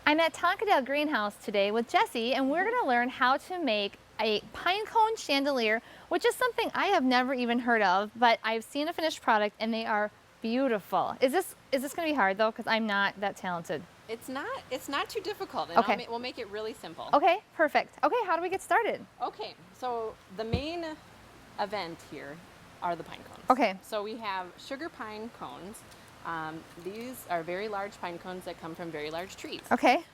I'm at Tonkadale Greenhouse today with Jessie, and we're going to learn how to make a pine cone chandelier, which is something I have never even heard of, but I've seen a finished product and they are beautiful. Is this going to be hard though? Because I'm not that talented. It's not too difficult, and Okay. we'll make it really simple. Okay, perfect. Okay, how do we get started? Okay, so the main event here are the pine cones. Okay. So we have sugar pine cones. These are very large pine cones that come from very large trees. Okay.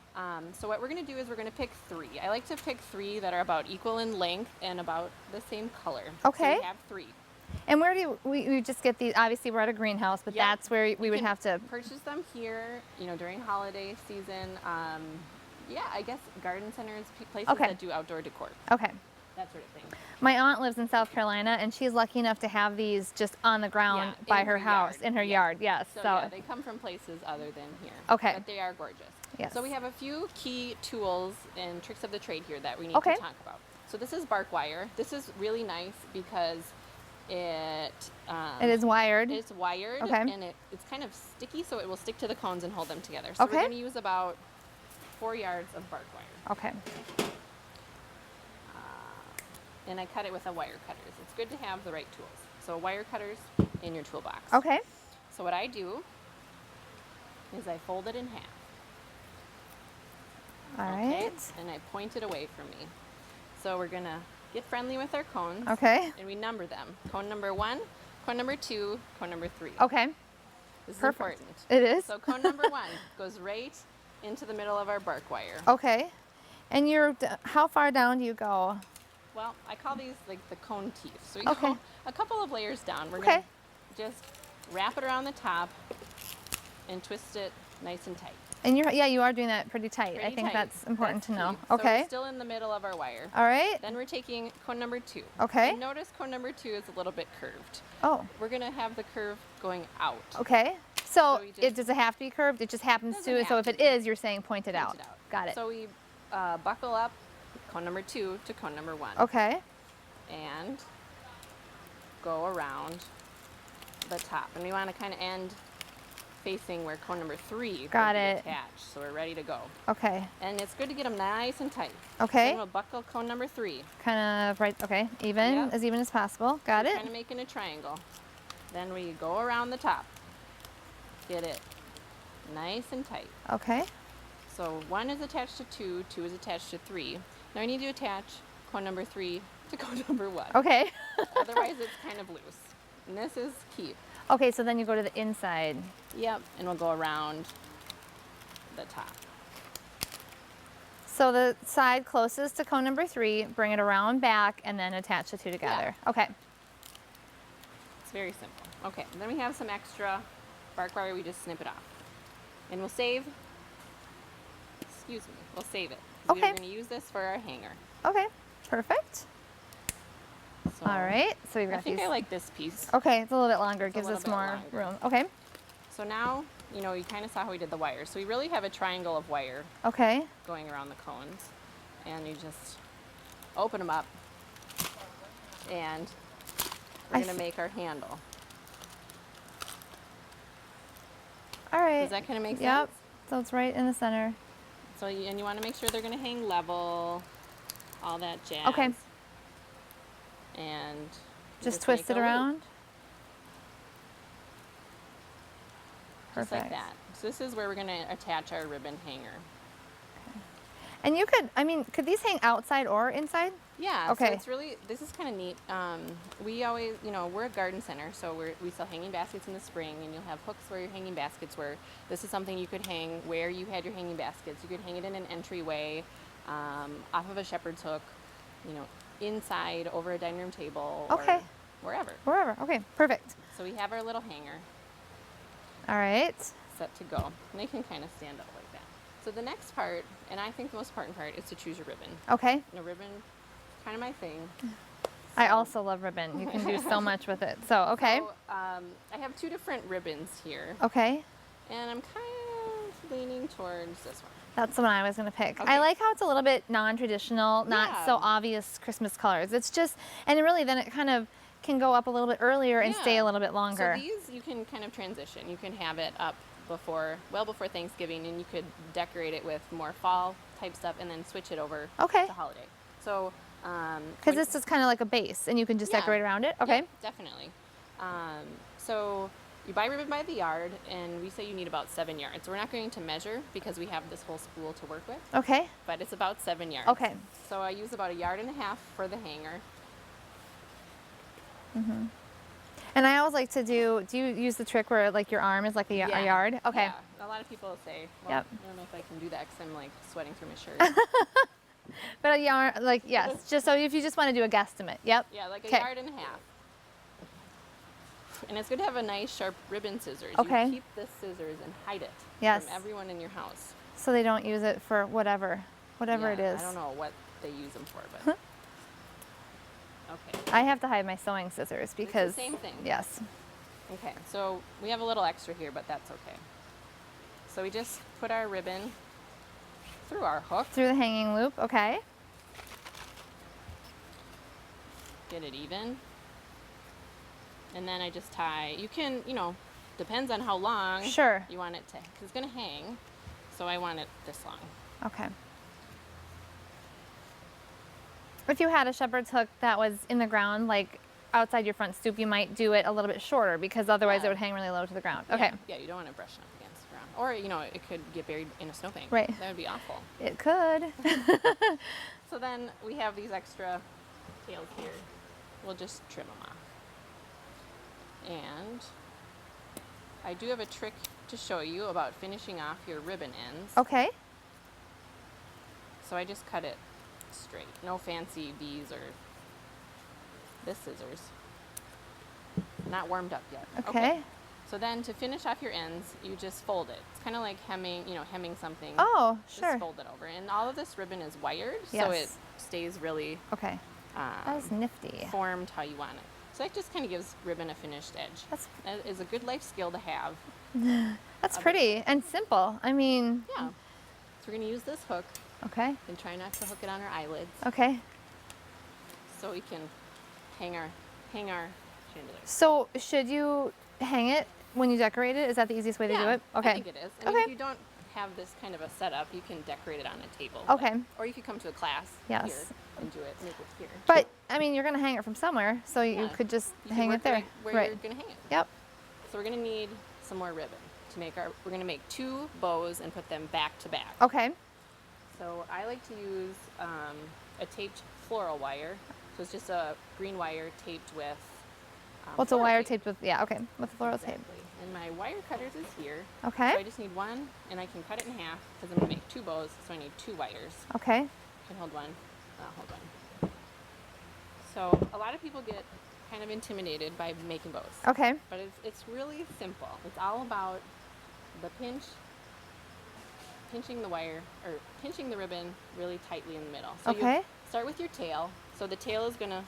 So what we're going to do is we're going to pick 3. I like to pick 3 that are about equal in length and about the same color. Okay. So we have 3. And where do we just get these? Obviously, we're at a greenhouse, but Yep. that's where we would can have to purchase them here, during holiday season. Yeah, I guess garden centers, places Okay. that do outdoor decor, Okay. that sort of thing. My aunt lives in South Carolina, and she's lucky enough to have these just on the ground Yeah, by in her her house, yard. in her Yeah. yard. Yes. So yeah, they come from places other than here. Okay. But they are gorgeous. Yes. So we have a few key tools and tricks of the trade here that we need Okay. to talk about. So this is bark wire. This is really nice because it It is wired. it's wired, Okay. and it's kind of sticky, so it will stick to the cones and hold them together. So Okay. we're going to use about 4 yards of bark wire. Okay. And I cut it with a wire cutters. It's good to have the right tools. So wire cutters in your toolbox. Okay. So what I do is I fold it in half. All Okay? right. And I point it away from me. So we're gonna get friendly with our cones. Okay. And we number them. Cone number 1, cone number 2, cone number 3. Okay. This is Perfect. important. It is. So cone number 1 goes right into the middle of our bark wire. Okay. And how far down do you go? Well, I call these like the cone teeth. So we Okay. go a couple of layers down. We're Okay. gonna just wrap it around the top and twist it nice and tight. And you are doing that pretty tight. I Pretty think tight. that's important to know. key. So Okay. we're still in the middle of our wire. All right. Then we're taking cone number 2. Okay. And notice cone number 2 is a little bit curved. Oh. We're gonna have the curve going out. Okay. So, So we just- does it have to be curved? It just happens Doesn't to. So have if to it be. is, you're saying point it out. Point it out. Got it. So we buckle up cone number 2 to cone number 1. Okay. And go around the top. And we want to kind of end facing where cone number 3 Got will be it. attached. So we're ready to go. Okay. And it's good to get them nice and tight. Okay. Then we'll buckle cone number 3. Kind of right. Okay. Even Yep. as even as possible. Got it. Kind of making a triangle. Then we go around the top. Get it nice and tight. Okay. So 1 is attached to 2, 2 is attached to 3. Now I need to attach cone number 3 to cone number 1. Okay. Otherwise it's kind of loose. And this is key. Okay. So then you go to the inside. Yep, and we'll go around the top. So the side closest to cone number 3, bring it around back, and then attach the 2 together. Okay. It's very simple. Okay, and then we have some extra bark wire. We just snip it off. And we'll save, we'll save it. 'Cause Okay. We're going to use this for our hanger. Okay. Perfect. So All right. So we've I got think these. I like this piece. Okay. It's a little bit longer. It It's a gives little us bit more longer. room. Okay. So now, you kind of saw how we did the wire. So we really have a triangle of wire Okay. going around the cones. And you just open them up. And we're I going to see. make our handle. All right. Does that kind of make Yep. sense? So it's right in the center. So and you want to make sure they're going to hang level, all that jazz. Okay. And Just make twist a it loop, around. just Perfect. like that. So this is where we're going to attach our ribbon hanger. And could these hang outside or inside? Yeah. Okay. So it's really, this is kind of neat. We always, we're a garden center, so we sell hanging baskets in the spring, and you'll have hooks where your hanging baskets were. This is something you could hang where you had your hanging baskets. You could hang it in an entryway, off of a shepherd's hook, inside over a dining room table, Okay. or wherever. Wherever. Okay. Perfect. So we have our little hanger All right. set to go. And they can kind of stand up like that. So the next part, and I think the most important part, is to choose your ribbon. Okay. Ribbon, kind of my thing. I also love ribbon. You can do so much with it. So, okay. So, I have 2 different ribbons here, Okay. and I'm kind of leaning towards this one. That's the one I was going to pick. I Okay. like how it's a little bit non-traditional, not so Yeah. obvious Christmas colors. It's just, and really then it kind of can go up a little bit earlier and stay Yeah. a little bit longer. So these you can kind of transition. You can have it up well before Thanksgiving, and you could decorate it with more fall type stuff and then switch it over Okay. to holiday. So, Because this is kind of like a base, and you can just Yeah. decorate around it. Okay. Yep, definitely. So you buy ribbon by the yard, and we say you need about 7 yards. We're not going to measure because we have this whole spool to work with, Okay. but it's about 7 yards. Okay. So I use about 1.5 yards for the hanger. And I always like to do you use the trick where like your arm is like a yard? Okay. Yeah. A lot of people say, well, Yep. I don't know if I can do that because I'm like sweating through my shirt. But a yarn, like, yes, just so if you just want to do a guesstimate. Yep. Yeah, like a 'Kay. 1.5 yards. And it's good to have a nice sharp ribbon scissors. Okay. You keep the scissors and hide it Yes. from everyone in your house. So they don't use it for whatever Yeah, it is. I don't know what they use them for, but okay. I have to hide my sewing scissors because same thing. Yes. Okay, so we have a little extra here, but that's okay. So we just put our ribbon through our hook, Through the hanging loop. Okay. get it even. And then I just tie, you can, depends on how long Sure. you want it to, because it's going to hang. So I want it this long. Okay. If you had a shepherd's hook that was in the ground, like outside your front stoop, you might do it a little bit shorter because otherwise it Yeah. would hang really low to the ground. Okay. Yeah, you don't want to brush it up against the ground. Or, it could get buried in a snowbank. Right. That would be awful. It could. So then we have these extra tails here. We'll just trim them off. And I do have a trick to show you about finishing off your ribbon ends. Okay. So I just cut it straight. No fancy V's or this scissors. Not warmed up yet. Okay. So then to finish off your ends, you just fold it. It's kind of like hemming something. Oh, Just sure. fold it over. And all of this ribbon is wired, so Yes. it stays really Okay. That was nifty. formed how you want it. So that just kind of gives ribbon a finished edge. That is a good life skill to have. That's pretty and simple. I mean, Yeah. So we're going to use this hook okay. and try not to hook it on our eyelids Okay. so we can hang our chandelier. So should you hang it when you decorate it? Is that the easiest way to do it? Okay. I think it is. I mean, Okay. if you don't have this kind of a setup, you can decorate it on a table. Okay. Or you could come to a class Yes. here and do it, make it here. But I mean, you're going to hang it from somewhere, so you Yeah. could just You can hang work it there. Where Right. you're going to hang it. Yep. So we're going to need some more ribbon to make we're going to make 2 bows and put them back to back. Okay. So I like to use a taped floral wire. So it's just a green wire taped with Well, it's a floral wire tape. taped with, yeah, okay, with floral tape. Exactly. And my wire cutters is here. Okay. So I just need one, and I can cut it in half because I'm going to make 2 bows, so I need 2 wires. Okay. I can hold one. Hold one. So a lot of people get kind of intimidated by making bows. Okay. But it's really simple. It's all about the pinching the wire, or pinching the ribbon really tightly in the middle. So Okay. you start with your tail. So the tail is going to,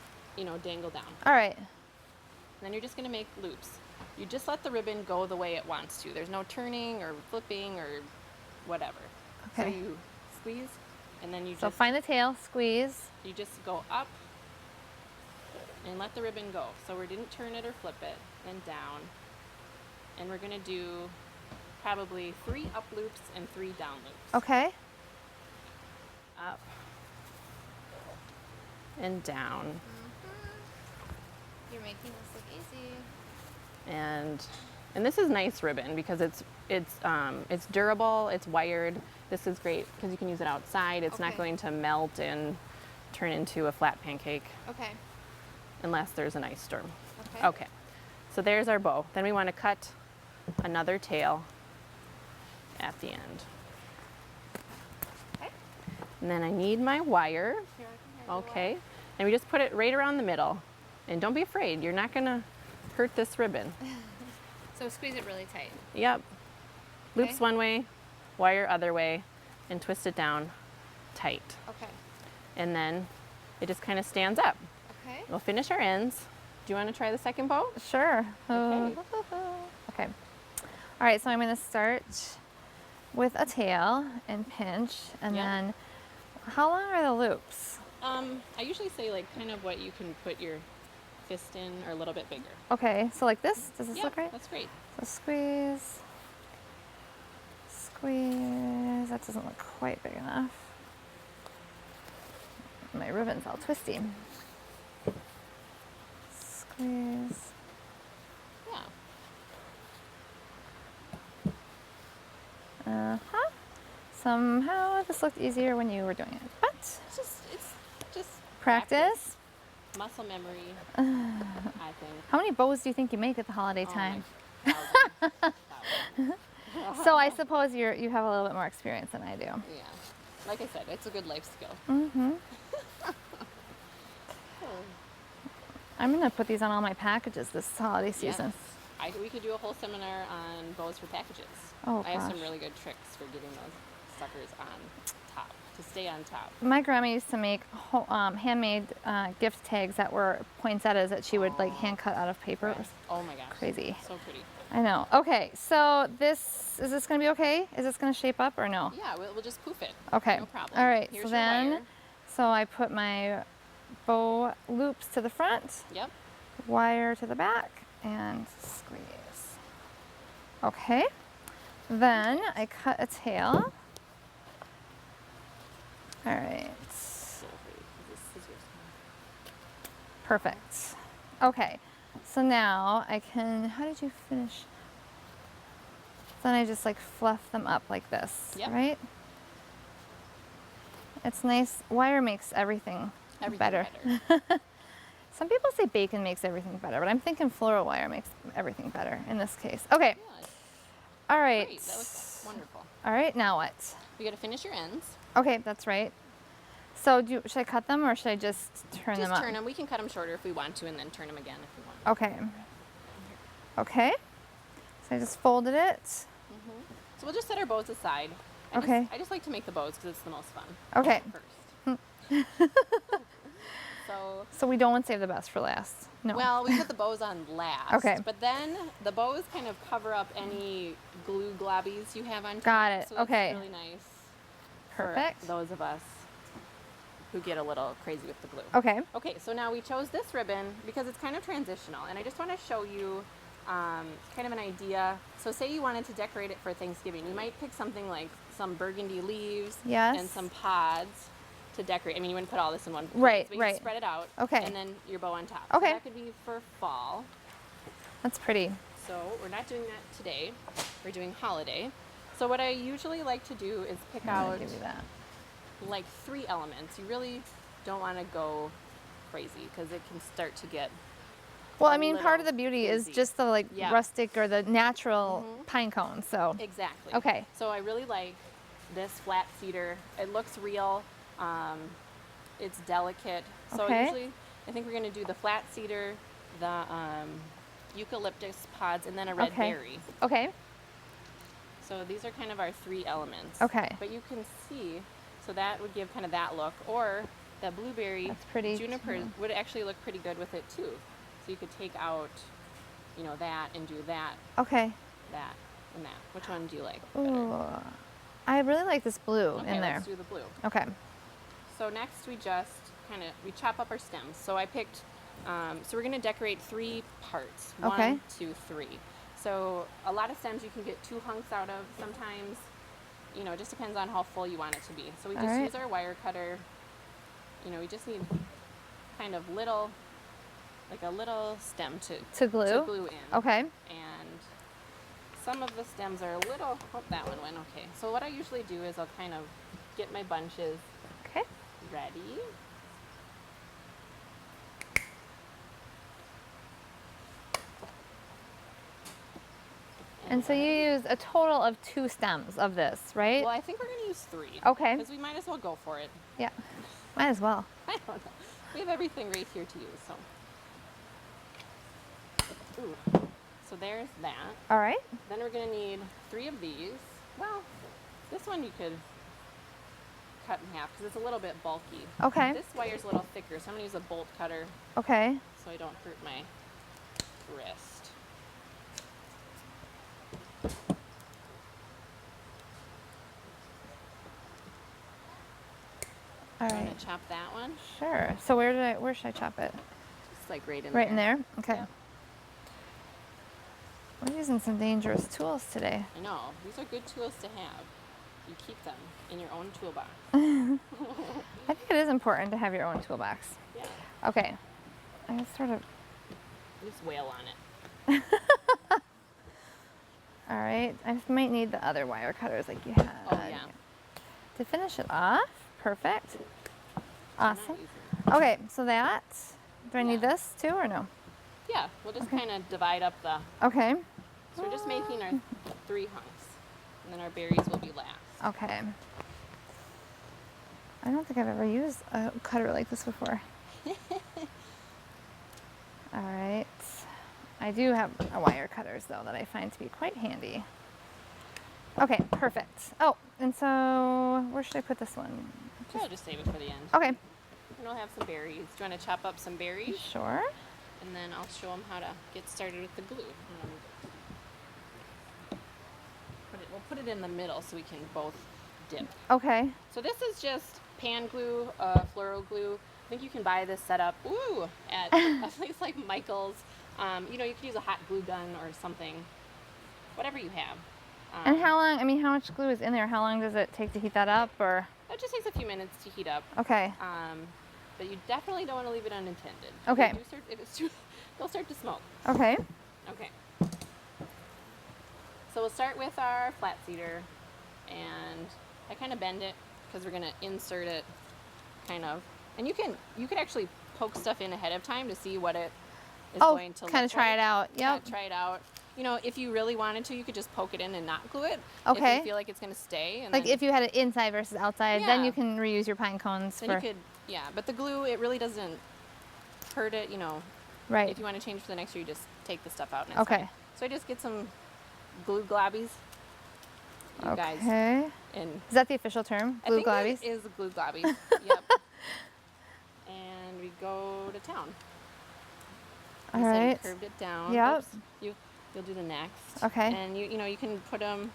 dangle down. All right. Then you're just going to make loops. You just let the ribbon go the way it wants to. There's no turning or flipping or whatever. So Okay. you squeeze, and then you So just find the tail, squeeze. you just go up and let the ribbon go. So we didn't turn it or flip it, then down. And we're going to do probably 3 up loops and 3 down loops. Okay. Up and down. You're making this look easy. And this is nice ribbon because it's durable, it's wired. This is great because you can use it outside. It's not Okay. going to melt and turn into a flat pancake Okay. unless there's an ice storm. Okay. Okay, so there's our bow. Then we want to cut another tail at the end. Okay. And then I need my wire. Here, I can Okay, and we just put it right around the middle. And don't be afraid, you're not gonna hurt this ribbon. So squeeze it really tight. Yep. Loops Okay. one way, wire other way, and twist it down tight. Okay. And then it just kind of stands up. Okay. We'll finish our ends. Do you want to try the second bow? Sure. Okay. Okay. All right, so I'm going to start with a tail and pinch, and Yeah. then how long are the loops? I usually say like kind of what you can put your fist in or a little bit bigger. Okay, so like this? Does this Yeah, look right? that's great. So squeeze. Squeeze. That doesn't look quite big enough. My ribbon's all twisty. Squeeze. Yeah. Uh-huh. Somehow this looked easier when you were doing it, but It's just practice. muscle memory, I think. How many bows do you think you make at the holiday Oh time? my, thousands. So I suppose you have a little bit more experience than I do. Yeah. Like I said, it's a good life skill. Mm-hmm. I'm gonna put these on all my packages this holiday season. Yes. We could do a whole seminar on bows for packages. Oh, I have gosh. some really good tricks for getting those suckers on top, to stay on top. My grandma used to make handmade gift tags that were poinsettias that she would like hand cut out of paper. It was Oh my gosh. crazy. So pretty. I know. Okay, so is this gonna be okay? Is this gonna shape up or no? Yeah, we'll just poof it. Okay. No problem. All right. Here's So your then, wire. so I put my bow loops to the front, Yep. wire to the back, and squeeze. Okay. Then I cut a tail. All right. Perfect. Okay. So now I can, how did you finish? Then I just like fluff them up like this, Yep. right? It's nice. Wire makes everything better. Some people say bacon makes everything better, but I'm thinking floral wire makes everything better in this case. Okay. Yeah, All right. great. That was wonderful. All right. Now what? You got to finish your ends. Okay, that's right. So should I cut them or should I just turn them up? Just turn them. We can cut them shorter if we want to, and then turn them again if we want. Okay. Okay. So I just folded it. So we'll just set our bows aside. Okay. I just like to make the bows because it's the most fun. Okay. First. So we don't want to save the best for last. No. Well, we put the bows on last. Okay. But then the bows kind of cover up any glue globbies you have on top. Got it. So that's Okay. really nice. Perfect. For those of us who get a little crazy with the glue. Okay. Okay, so now we chose this ribbon because it's kind of transitional, and I just want to show you kind of an idea. So say you wanted to decorate it for Thanksgiving. You might pick something like some burgundy leaves Yes. and some pods to decorate. I mean, you wouldn't put all this in one place, Right, but you right. spread it out, Okay. and then your bow on top. Okay. So that could be for fall. That's pretty. So we're not doing that today. We're doing holiday. So what I usually like to do is pick I'm gonna out give you that. like 3 elements. You really don't want to go crazy because it can start to get Well, a I mean, part of little the beauty is busy. just the like Yeah. rustic or the natural pine cone. So exactly. Okay. So I really like this flat cedar. It looks real. It's delicate. So Okay. usually, I think we're going to do the flat cedar, the eucalyptus pods, and then a red Okay. berry. okay. So these are kind of our 3 elements. Okay. But you can see, so that would give kind of that look, or the blueberry That's pretty juniper too. would actually look pretty good with it too. So you could take out, you know, that and do that, Okay. that, and that. Which one do you like? Ooh, I really like this blue Okay, in there. let's do the blue. Okay. So next we just we chop up our stems. So I picked, so we're gonna decorate 3 parts. Okay. 1, 2, 3. So a lot of stems you can get 2 hunks out of. Sometimes, you know, it just depends on how full you want it to be. So we All just right. use our wire cutter. You know, we just need kind of like a little stem To glue? glue in. Okay. And some of the stems are a little, oh, that one went okay. So what I usually do is I'll kind of get my bunches Okay. ready. And so you use a total of 2 stems of this, right? Well, I think we're going to use 3. Okay. Because we might as well go for it. Yeah. Might as well. I don't know. We have everything right here to use, so. Ooh. So there's that. All right. Then we're going to need 3 of these. Well, this one you could cut in half because it's a little bit bulky. Okay. This wire's a little thicker, so I'm going to use a bolt cutter Okay. so I don't hurt my wrist. All I'm right. going to chop that one. Sure. So where should I chop it? Just like right in there. Right in there? Okay. Yep. We're using some dangerous tools today. I know. These are good tools to have. You keep them in your own toolbox. I think it is important to have your own toolbox. Yeah. Okay. I just sort of. Just wail on it. All right. I might need the other wire cutters like you had. Oh, yeah. To finish it off. Perfect. I'm not Awesome. using it. Okay. So that. Do I need Yeah. this too or no? Yeah, we'll just Okay. kind of divide up the. Okay. So we're just making our 3 hunks, and then our berries will be last. Okay. I don't think I've ever used a cutter like this before. All right. I do have wire cutters though that I find to be quite handy. Okay, perfect. Oh, and so where should I put this one? I'll just save it for the end. Okay, And we'll have some berries. Do you want to chop up some berries? sure. And then I'll show them how to get started with the glue. We'll put it in the middle so we can both dip. Okay. So this is just pan glue, floral glue. I think you can buy this set up at a place like Michael's. You know, you could use a hot glue gun or something, whatever you have. And how long, I mean, how much glue is in there? How long does it take to heat that up or? It just takes a few minutes to heat up. Okay. But you definitely don't want to leave it unintended. Okay. If it's too, they'll start to smoke. Okay. Okay. So we'll start with our flat cedar, and I kind of bend it because we're gonna insert it, kind of. And you could actually poke stuff in ahead of time to see what it is going to look like. kind of try it out. Yeah, Yep. try it out. You know, if you really wanted to, you could just poke it in and not glue it. Okay. If you feel like it's gonna stay. And Like then, if you had it inside versus outside, then Yeah. you can reuse your pine cones then for. you could, yeah. But the glue, it really doesn't hurt it. You know, Right. if you want to change for the next year, you just take the stuff out. And it's Okay. fine. So I just get some glue globbies. You guys. Okay. And Is that the official term? Glue I think globbies? that is glue globbies. Yep. And we go to town. All You said you right. curved it down. Yep. Oops. You'll do the next. Okay. And you know you can put them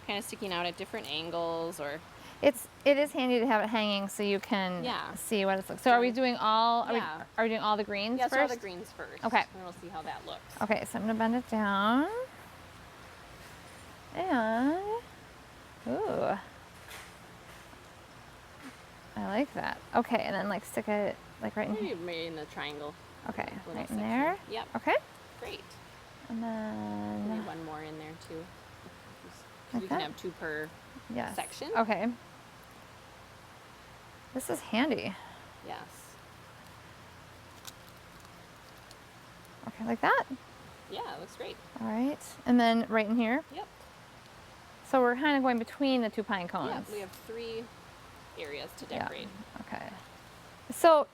kind of sticking out at different angles or. It is handy to have it hanging so you can Yeah. see what it's like. So are we doing all? Yeah. Are we doing all the greens Yeah, first? so all the greens first. Okay. And then we'll see how that looks. Okay, so I'm gonna bend it down. And ooh, I like that. Okay, and then like stick it like right in here. Maybe in the triangle. Okay, little right in section. there. Yep. Okay, Great. and then Maybe one more in there too. Like You can that? have 2 per yes. section. Okay. This is handy. Yes. Okay, like that. Yeah, it looks great. All right, and then right in here. Yep. So we're kind of going between the 2 pine cones. Yeah, we have 3 areas to Yeah. decorate. Okay. So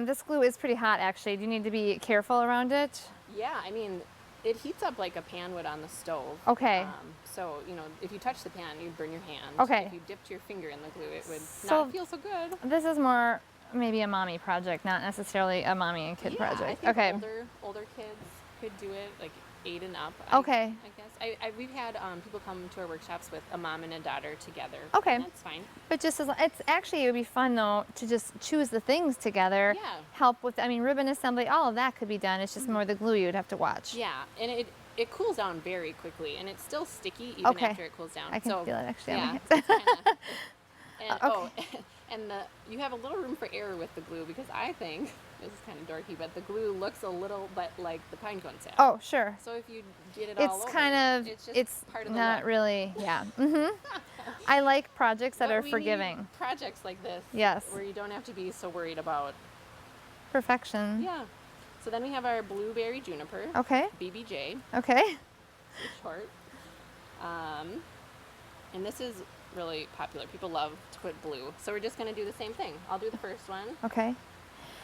this glue is pretty hot, actually. Do you need to be careful around it? Yeah, I mean, it heats up like a pan would on the stove. Okay. So, you know, if you touch the pan, you'd burn your hand. Okay. If you dipped your finger in the glue, it would So- not feel so good. This is more maybe a mommy project, not necessarily a mommy and kid Yeah, project. I think Okay. older kids could do it, like 8 and up. Okay. I guess. We've had people come to our workshops with a mom and a daughter together. Okay. And that's fine. But just as it's actually, it would be fun though to just choose the things together. Yeah. Help with, I mean, ribbon assembly, all of that could be done. It's just more the glue you would have to watch. Yeah, and it cools down very quickly, and it's still sticky even Okay. after it cools down. I can so, feel it actually on my Yeah. hands. it's kinda- and Okay. and you have a little room for error with the glue because I think this is kind of dorky, but the glue looks a little bit like the pine cones have. Oh, sure. So if you get it all It's over, kind of, it's just it's part of the not look. really, yeah. I like projects that But are we need forgiving. projects like this. Yes. Where you don't have to be so worried about. Perfection. Yeah. So then we have our blueberry juniper, Okay. BBJ, Okay. for short. And this is really popular. People love to put blue. So we're just going to do the same thing. I'll do the first one. Okay.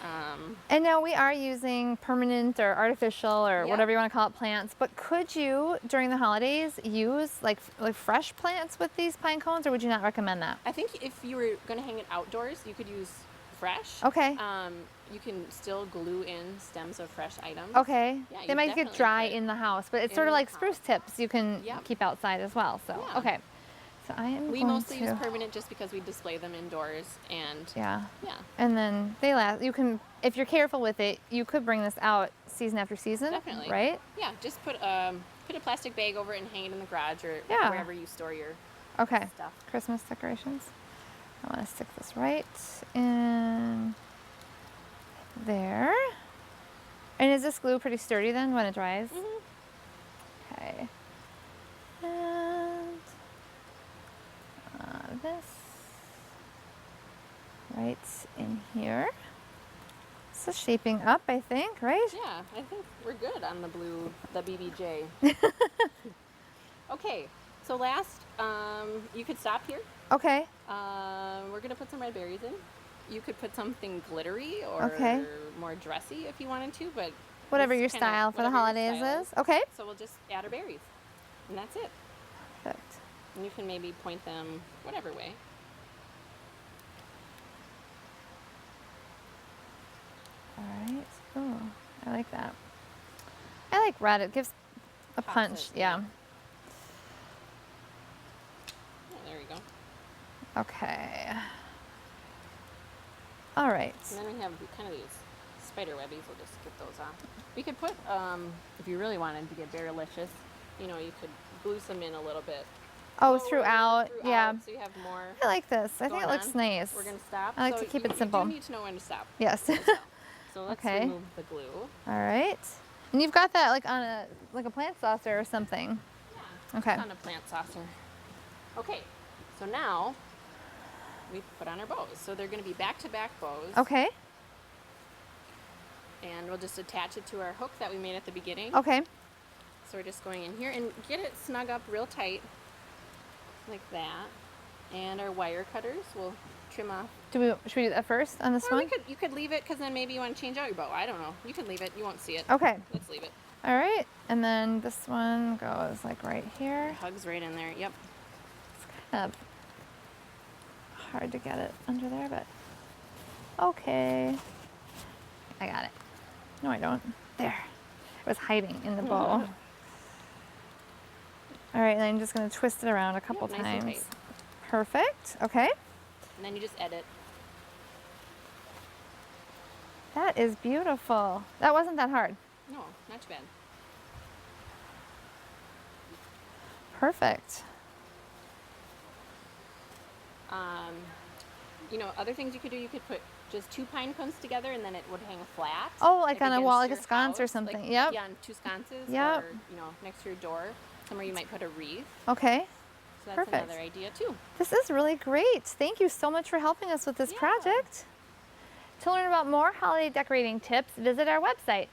Um, And now we are using permanent or artificial or Yeah. whatever you want to call it plants, but could you during the holidays use like fresh plants with these pine cones, or would you not recommend that? I think if you were going to hang it outdoors, you could use fresh. Okay. You can still glue in stems of fresh items. Okay. Yeah, They you might get definitely dry could. in the house, but it's In sort of the like spruce house. tips you can Yep. keep outside as well. So, Yeah. okay. So I am We going mostly to, use permanent just because we display them indoors, and yeah. yeah, And then they last, you can, if you're careful with it, you could bring this out season after season. Definitely. Right? yeah, just put put a plastic bag over it and hang it in the garage or Yeah. wherever you store your Okay. stuff. Christmas decorations. I want to stick this right in there. And is this glue pretty sturdy then when it dries? Mm-hmm. Okay. And this right in here. This is shaping up, I think, right? Yeah, I think we're good on the BBJ. Okay, so last, you could stop here. Okay. We're gonna put some red berries in. You could put something glittery or Okay. more dressy if you wanted to, but Whatever it's your kinda style for the whatever your holidays style is. Okay. So we'll just add our berries, and that's it. Perfect. And you can maybe point them whatever way. All right. Oh, I like that. I like red. It gives a Pops punch. it, Yeah. Oh, there we go. Okay. All right. And then we have kind of these spider webbies. We'll just get those on. We could put, if you really wanted to get berrylicious, you could glue some in a little bit. Oh, lower, throughout. Yeah. So you have more. I like this. I think it going looks on. nice. We're gonna stop. I like So to keep you- it simple. You do need to know when to stop. Yes. as well. So let's Okay. remove the glue. All right. And you've got that like on a plant saucer or something. Yeah. Okay. It's on a plant saucer. Okay. So now we put on our bows. So they're going to be back-to-back bows. Okay. And we'll just attach it to our hook that we made at the beginning. Okay. So we're just going in here and get it snug up real tight, like that. And our wire cutters will trim off. Should we do that first on this Or one? you could leave it because then maybe you want to change out your bow. I don't know. You can leave it. You won't see it. Okay. Let's leave it. All right. And then this one goes like right here. It hugs right in there. Yep. It's kind of hard to get it under there, but okay. I got it. No, I don't. There. It was hiding in the bow. All right, and then I'm just going to twist it around a couple Yep, nice and times. tight. Perfect. Okay. And then you just edit. That is beautiful. That wasn't that hard. No, not too bad. Perfect. Other things you could do, you could put just 2 pine cones together and then it would hang flat. Oh, like on a wall, like against a your sconce or house, something. Like, Yep. Yeah, on 2 sconces Yep. or, next to your door. Somewhere you might put a wreath. Okay. So that's Perfect. another idea too. This is really great. Thank you so much for helping us with this Yeah. project. To learn about more holiday decorating tips, visit our website.